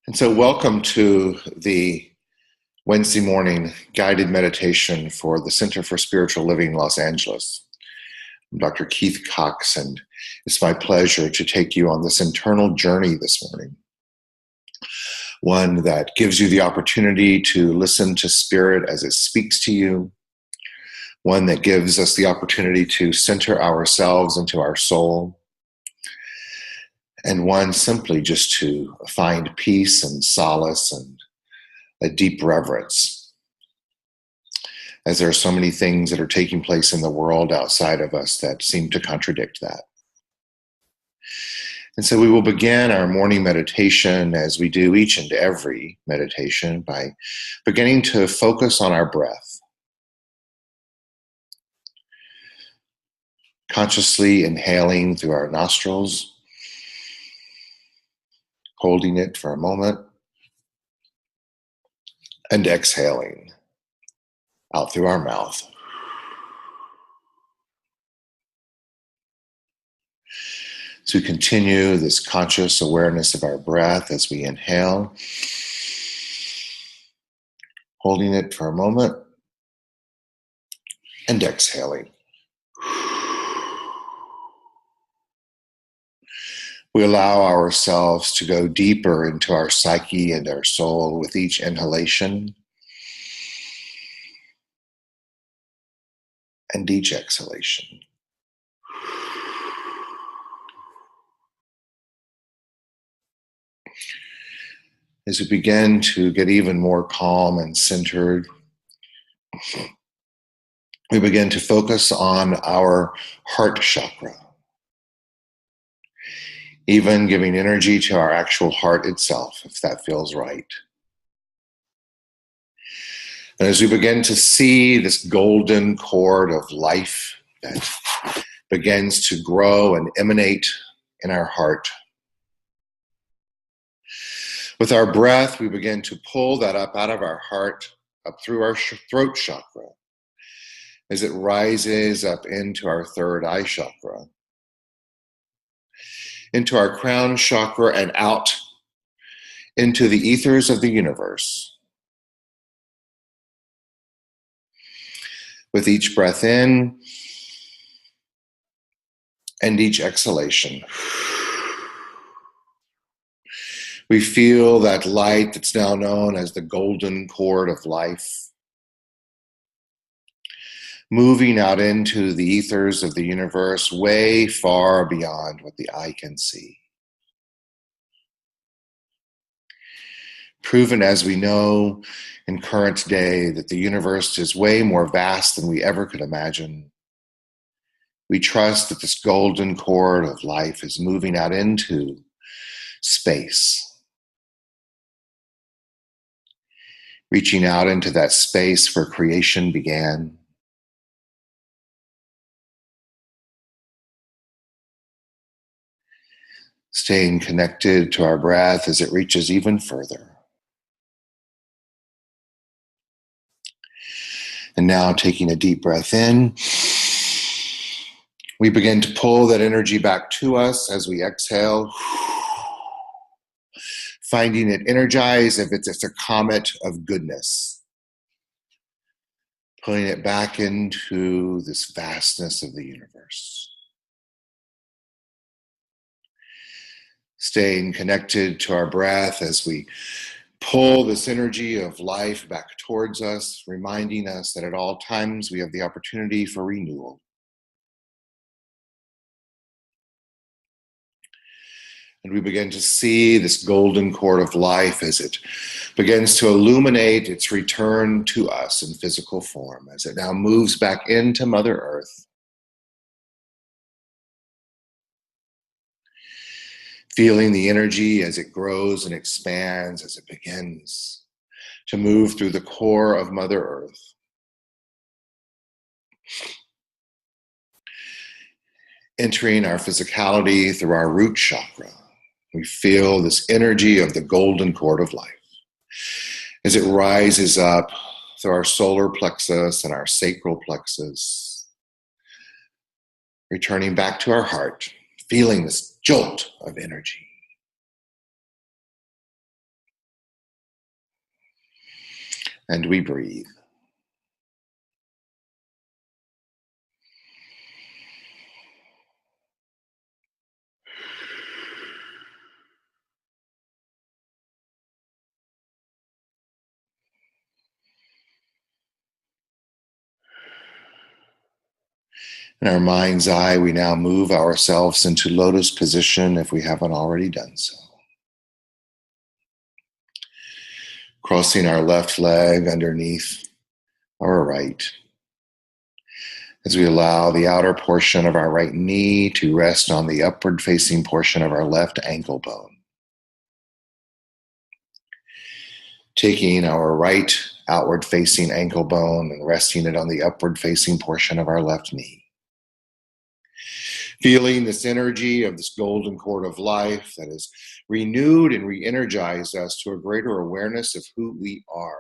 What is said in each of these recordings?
And so, welcome to the Wednesday morning guided meditation for the Center for Spiritual Living, Los Angeles. I'm Dr. Keith Cox, and it's my pleasure to take you on this internal journey this morning. One that gives you the opportunity to listen to Spirit as it speaks to you. One that gives us the opportunity to center ourselves into our soul. And one simply just to find peace and solace and a deep reverence, as there are so many things that are taking place in the world outside of us that seem to contradict that. And so we will begin our morning meditation, as we do each and every meditation, by beginning to focus on our breath. Consciously inhaling through our nostrils, holding it for a moment, and exhaling out through our mouth. So we continue this conscious awareness of our breath as we inhale, holding it for a moment, and exhaling. We allow ourselves to go deeper into our psyche and our soul with each inhalation and each exhalation. As we begin to get even more calm and centered, we begin to focus on our heart chakra, even giving energy to our actual heart itself, if that feels right. And as we begin to see this golden cord of life that begins to grow and emanate in our heart, with our breath, we begin to pull that up out of our heart, up through our throat chakra, as it rises up into our third eye chakra, into our crown chakra, and out into the ethers of the universe. With each breath in and each exhalation, we feel that light that's now known as the golden cord of life moving out into the ethers of the universe, way far beyond what the eye can see. Proven, as we know in current day, that the universe is way more vast than we ever could imagine. We trust that this golden cord of life is moving out into space, reaching out into that space where creation began. Staying connected to our breath as it reaches even further. And now, taking a deep breath in, we begin to pull that energy back to us as we exhale, finding it energized if it's a comet of goodness, pulling it back into this vastness of the universe. Staying connected to our breath as we pull this energy of life back towards us, reminding us that at all times we have the opportunity for renewal. And we begin to see this golden cord of life as it begins to illuminate its return to us in physical form, as it now moves back into Mother Earth. Feeling the energy as it grows and expands, as it begins to move through the core of Mother Earth. Entering our physicality through our root chakra, we feel this energy of the golden cord of life as it rises up through our solar plexus and our sacral plexus, returning back to our heart, feeling this jolt of energy. And we breathe. In our mind's eye, we now move ourselves into lotus position if we haven't already done so. Crossing our left leg underneath our right, as we allow the outer portion of our right knee to rest on the upward facing portion of our left ankle bone. Taking our right outward facing ankle bone and resting it on the upward facing portion of our left knee. Feeling this energy of this golden cord of life that has renewed and re-energized us to a greater awareness of who we are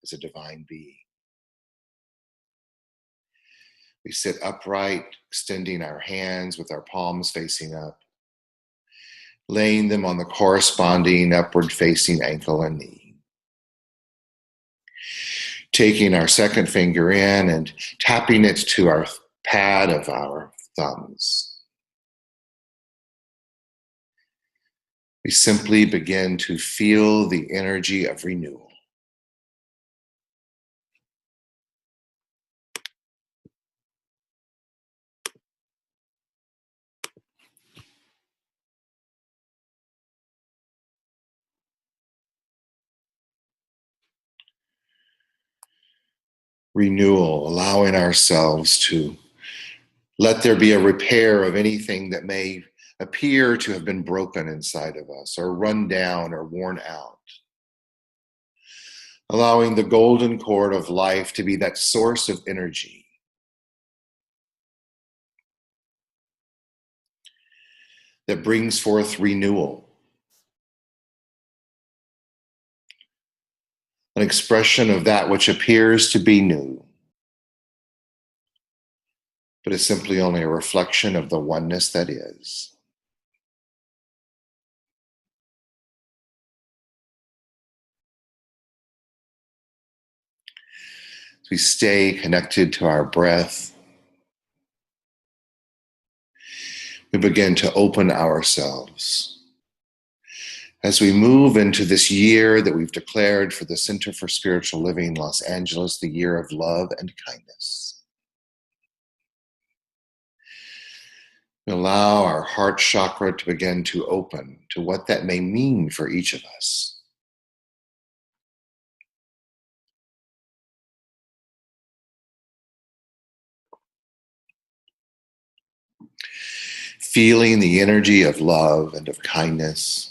as a divine being. We sit upright, extending our hands with our palms facing up, laying them on the corresponding upward facing ankle and knee. Taking our second finger in and tapping it to our pad of our thumbs. We simply begin to feel the energy of renewal. Renewal, allowing ourselves to let there be a repair of anything that may appear to have been broken inside of us or run down or worn out. Allowing the golden cord of life to be that source of energy that brings forth renewal. An expression of that which appears to be new, but is simply only a reflection of the oneness that is. As we stay connected to our breath, we begin to open ourselves as we move into this year that we've declared for the Center for Spiritual Living Los Angeles, the year of love and kindness. We allow our heart chakra to begin to open to what that may mean for each of us. Feeling the energy of love and of kindness.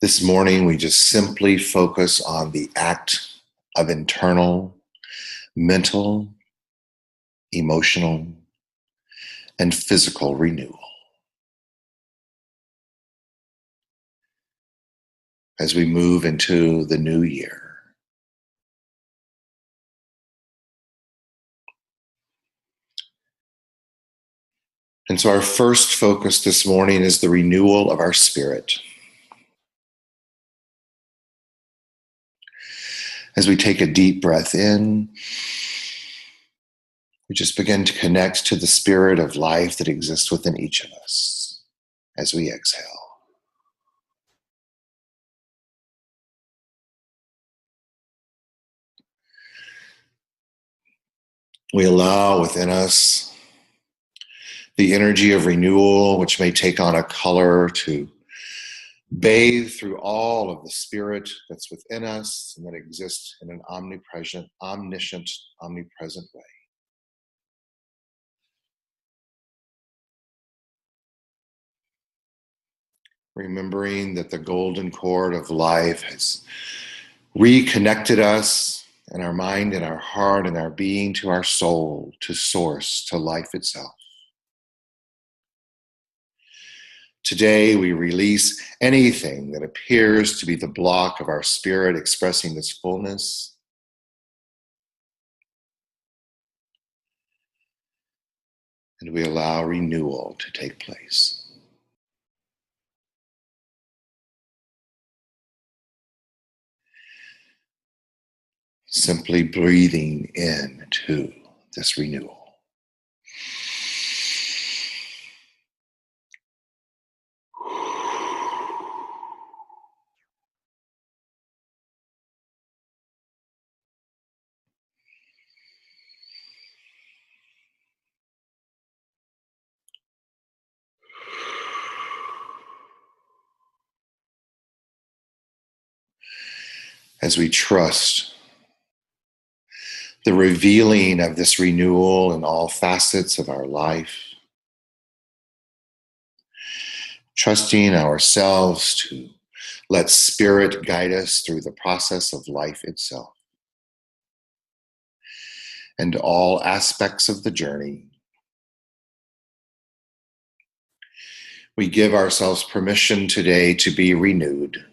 This morning, we just simply focus on the act of internal, mental, emotional, and physical renewal. As we move into the new year. And so our first focus this morning is the renewal of our spirit. As we take a deep breath in, we just begin to connect to the spirit of life that exists within each of us as we exhale. We allow within us the energy of renewal, which may take on a color, to bathe through all of the spirit that's within us and that exists in an omnipresent, omniscient, omnipresent way. Remembering that the golden cord of life has reconnected us and our mind and our heart and our being to our soul, to source, to life itself. Today, we release anything that appears to be the block of our spirit expressing this fullness. And we allow renewal to take place. Simply breathing into this renewal. As we trust the revealing of this renewal in all facets of our life, trusting ourselves to let Spirit guide us through the process of life itself and all aspects of the journey. We give ourselves permission today to be renewed.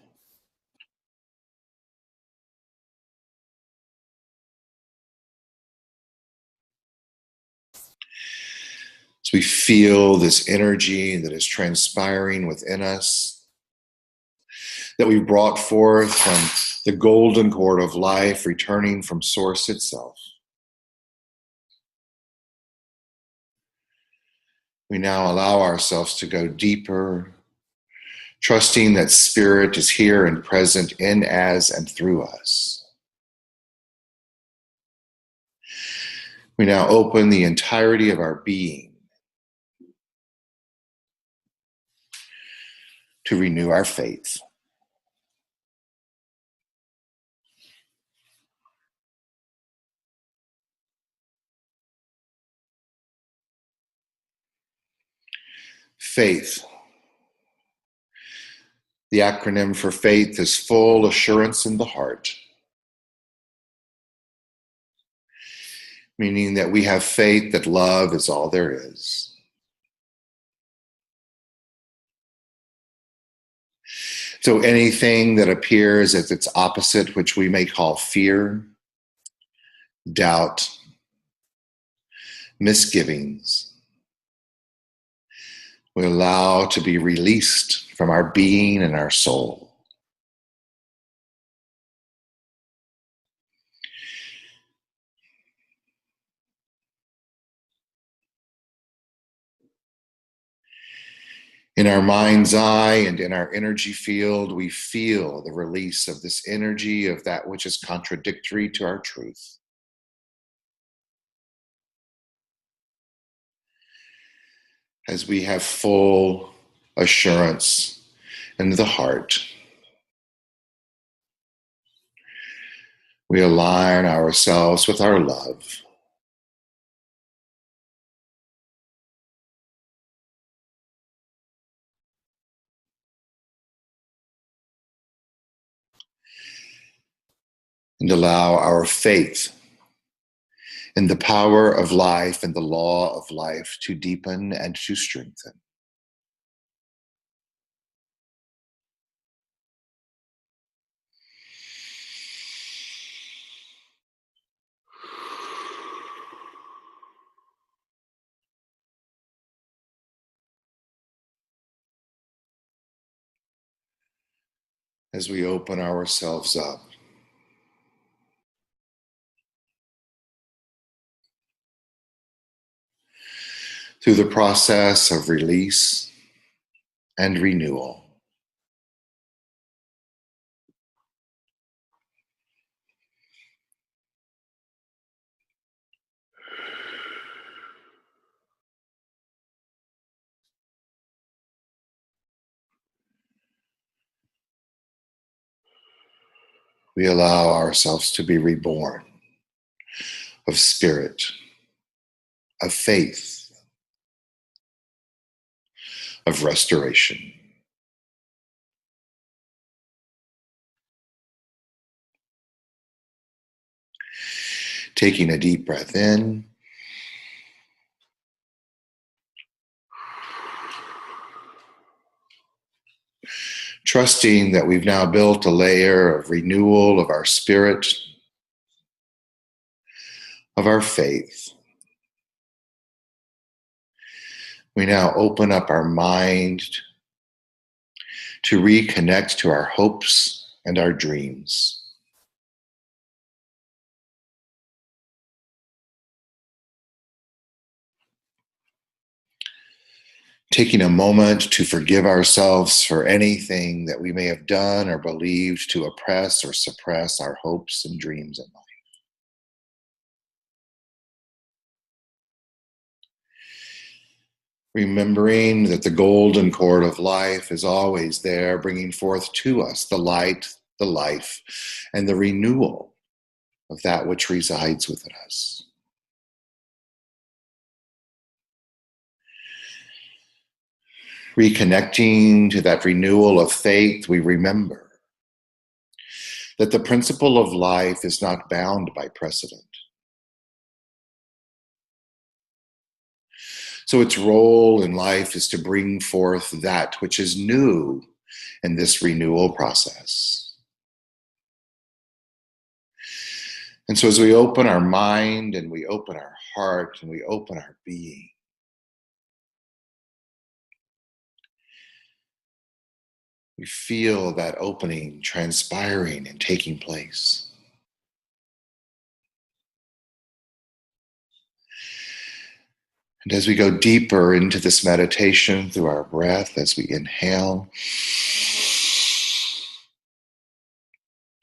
As we feel this energy that is transpiring within us, that we brought forth from the golden cord of life, returning from Source itself. We now allow ourselves to go deeper, trusting that Spirit is here and present in, as, and through us. We now open the entirety of our being to renew our faith. Faith. The acronym for faith is full assurance in the heart, meaning that we have faith that love is all there is. So anything that appears as its opposite, which we may call fear, doubt, misgivings, we allow to be released from our being and our soul. In our mind's eye and in our energy field, we feel the release of this energy of that which is contradictory to our truth. As we have full assurance in the heart, we align ourselves with our love. And allow our faith in the power of life and the law of life to deepen and to strengthen. As we open ourselves up through the process of release and renewal, we allow ourselves to be reborn of spirit, of faith, of restoration. Taking a deep breath in, trusting that we've now built a layer of renewal of our spirit, of our faith. We now open up our mind to reconnect to our hopes and our dreams. taking a moment to forgive ourselves for anything that we may have done or believed to oppress or suppress our hopes and dreams in life. Remembering that the golden cord of life is always there, bringing forth to us the light, the life, and the renewal of that which resides within us. Reconnecting to that renewal of faith, we remember that the principle of life is not bound by precedent. So its role in life is to bring forth that which is new in this renewal process. And so as we open our mind and we open our heart and we open our being, we feel that opening transpiring and taking place. And as we go deeper into this meditation through our breath, as we inhale,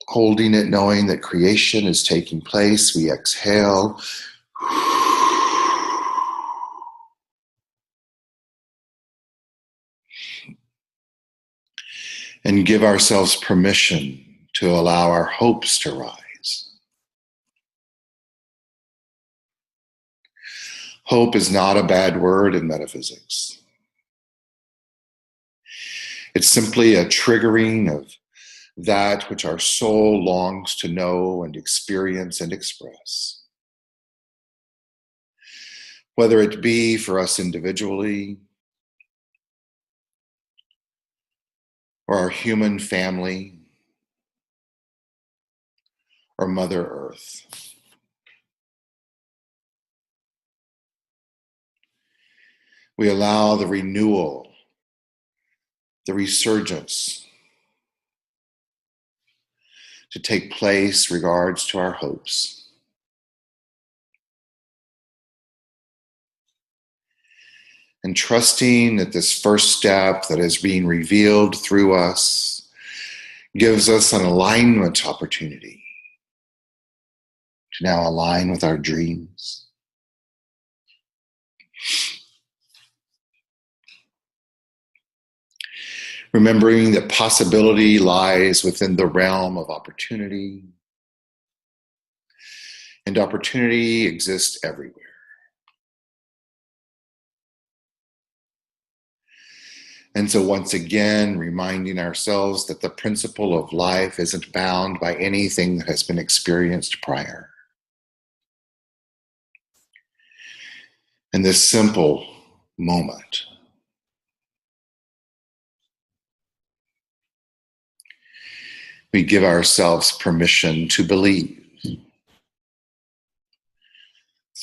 holding it, knowing that creation is taking place, we exhale. And give ourselves permission to allow our hopes to rise. Hope is not a bad word in metaphysics. It's simply a triggering of that which our soul longs to know and experience and express. Whether it be for us individually, or our human family, or Mother Earth. We allow the renewal, the resurgence to take place regards to our hopes. And trusting that this first step that is being revealed through us gives us an alignment opportunity to now align with our dreams. Remembering that possibility lies within the realm of opportunity, and opportunity exists everywhere. And so once again, reminding ourselves that the principle of life isn't bound by anything that has been experienced prior. In this simple moment, we give ourselves permission to believe.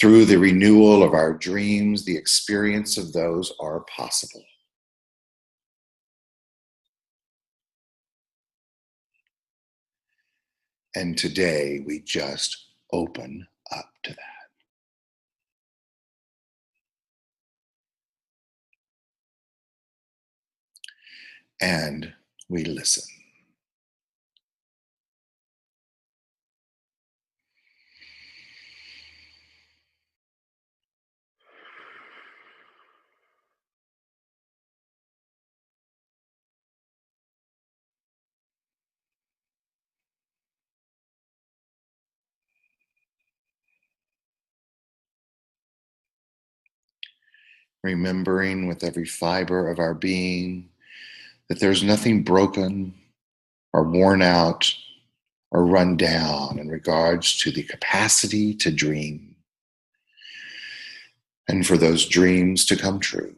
Through the renewal of our dreams, the experience of those are possible. And today we just open up to that. And we listen. Remembering with every fiber of our being that there's nothing broken or worn out or run down in regards to the capacity to dream and for those dreams to come true.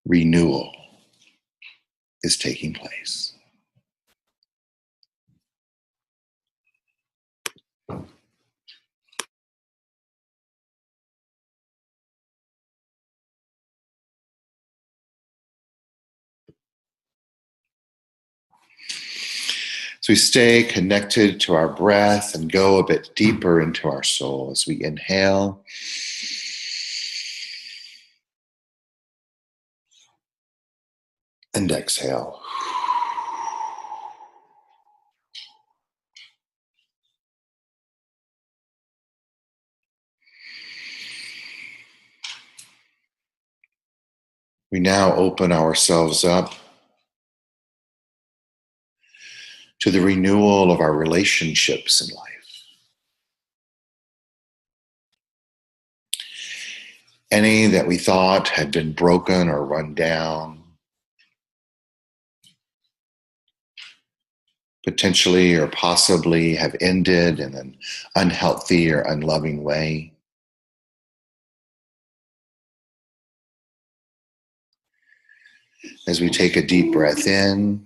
Renewal is taking place. So we stay connected to our breath and go a bit deeper into our soul as we inhale and exhale. We now open ourselves up to the renewal of our relationships in life. Any that we thought had been broken or run down, potentially or possibly have ended in an unhealthy or unloving way. As we take a deep breath in,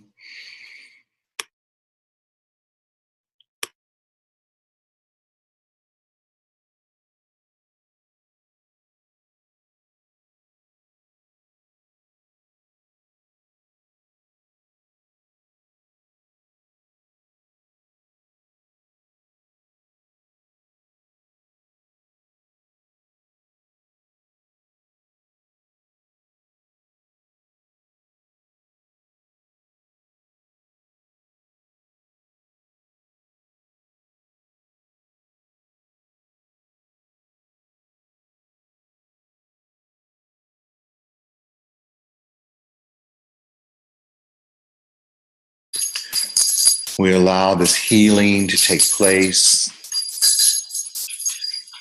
we allow this healing to take place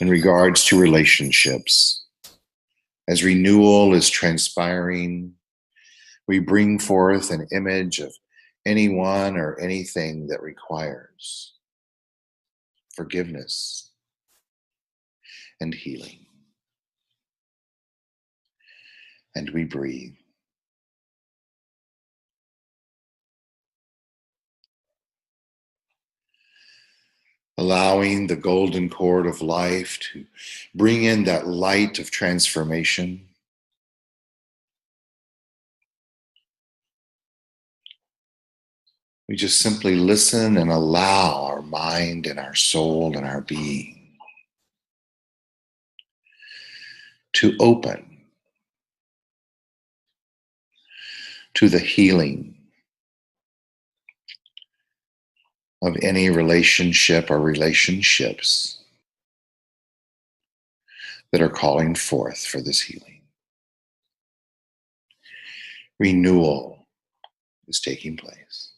in regards to relationships. As renewal is transpiring, we bring forth an image of anyone or anything that requires forgiveness and healing. And we breathe. Allowing the golden cord of life to bring in that light of transformation. We just simply listen and allow our mind and our soul and our being to open to the healing of any relationship or relationships that are calling forth for this healing. Renewal is taking place.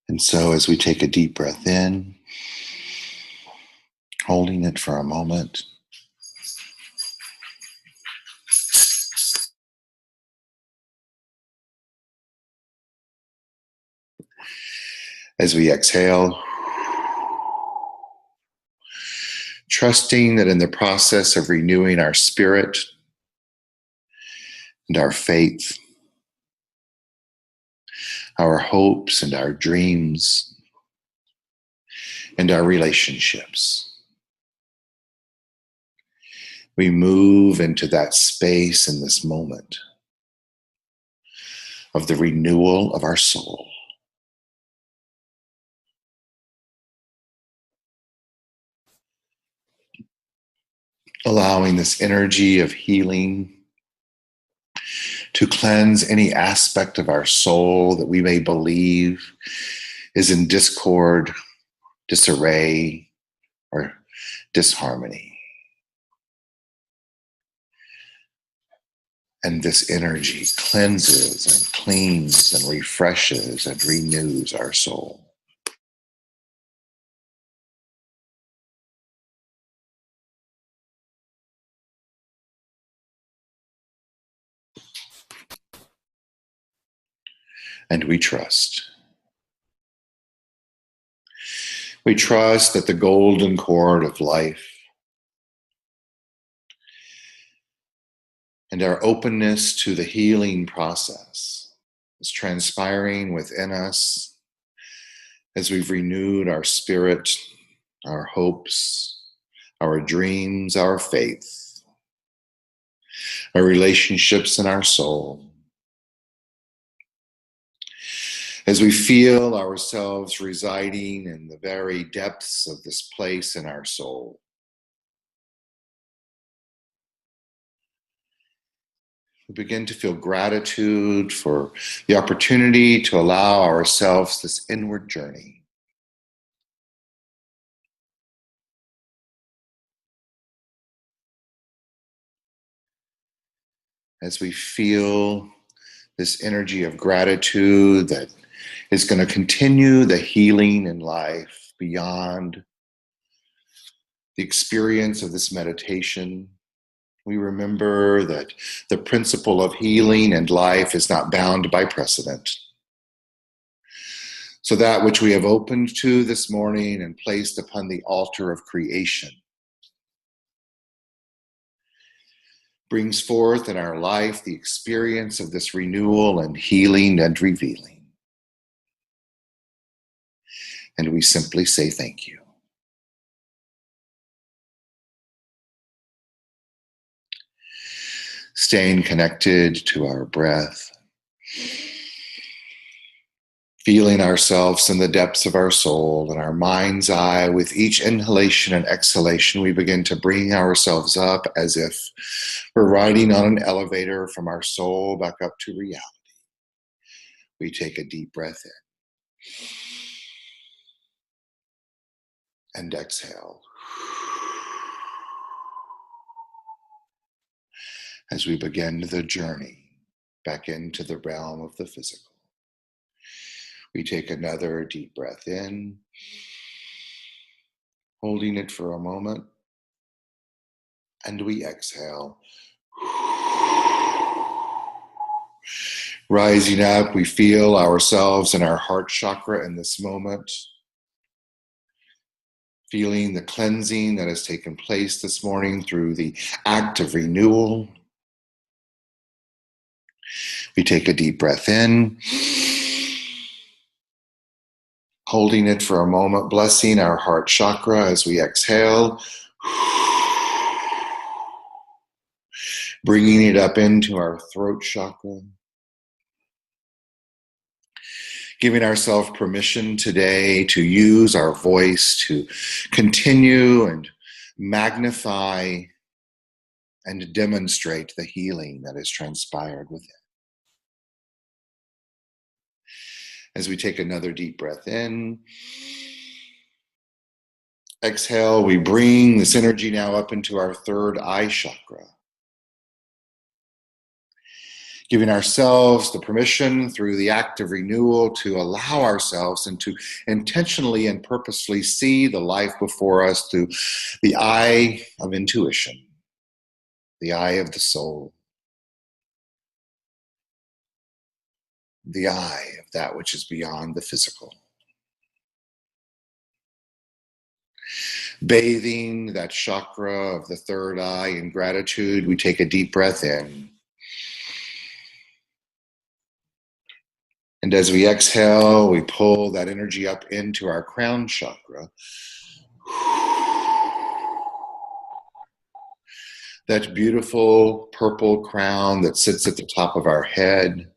And so as we take a deep breath in, holding it for a moment, as we exhale, trusting that in the process of renewing our spirit and our faith, our hopes and our dreams and our relationships, we move into that space in this moment of the renewal of our soul. Allowing this energy of healing to cleanse any aspect of our soul that we may believe is in discord, disarray, or disharmony. And this energy cleanses and cleans and refreshes and renews our soul. And we trust. We trust that the golden cord of life and our openness to the healing process is transpiring within us as we've renewed our spirit, our hopes, our dreams, our faith, our relationships, and our soul. As we feel ourselves residing in the very depths of this place in our soul, we begin to feel gratitude for the opportunity to allow ourselves this inward journey. As we feel this energy of gratitude that is going to continue the healing in life beyond the experience of this meditation, we remember that the principle of healing and life is not bound by precedent. So that which we have opened to this morning and placed upon the altar of creation brings forth in our life the experience of this renewal and healing and revealing. And we simply say thank you. Staying connected to our breath, feeling ourselves in the depths of our soul and our mind's eye. With each inhalation and exhalation, we begin to bring ourselves up as if we're riding on an elevator from our soul back up to reality. We take a deep breath in and exhale as we begin the journey back into the realm of the physical. We take another deep breath in, holding it for a moment, and we exhale. Rising up, we feel ourselves in our heart chakra in this moment, feeling the cleansing that has taken place this morning through the act of renewal. We take a deep breath in, holding it for a moment, blessing our heart chakra as we exhale, bringing it up into our throat chakra. Giving ourselves permission today to use our voice to continue and magnify and demonstrate the healing that has transpired within. As we take another deep breath in, exhale, we bring this energy now up into our third eye chakra. Giving ourselves the permission through the act of renewal to allow ourselves and to intentionally and purposely see the life before us through the eye of intuition, the eye of the soul, the eye of that which is beyond the physical. Bathing that chakra of the third eye in gratitude, we take a deep breath in. And as we exhale, we pull that energy up into our crown chakra. That beautiful purple crown that sits at the top of our head.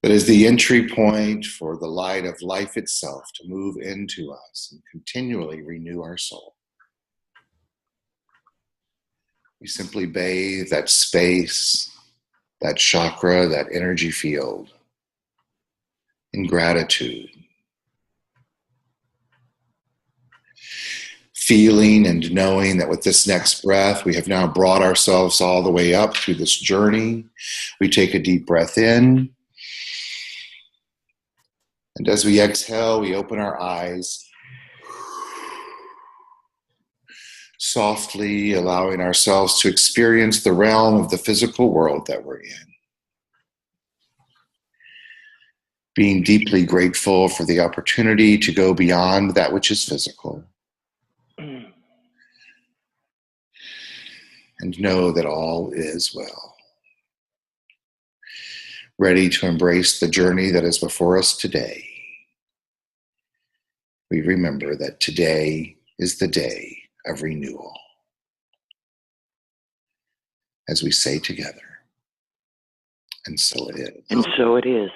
That is the entry point for the light of life itself to move into us and continually renew our soul. We simply bathe that space, that chakra, that energy field in gratitude. Feeling and knowing that with this next breath, we have now brought ourselves all the way up through this journey. We take a deep breath in. And as we exhale, we open our eyes, softly allowing ourselves to experience the realm of the physical world that we're in. Being deeply grateful for the opportunity to go beyond that which is physical. And know that all is well. Ready to embrace the journey that is before us today. We remember that today is the day of renewal. as we say together, and so it is. And so it is.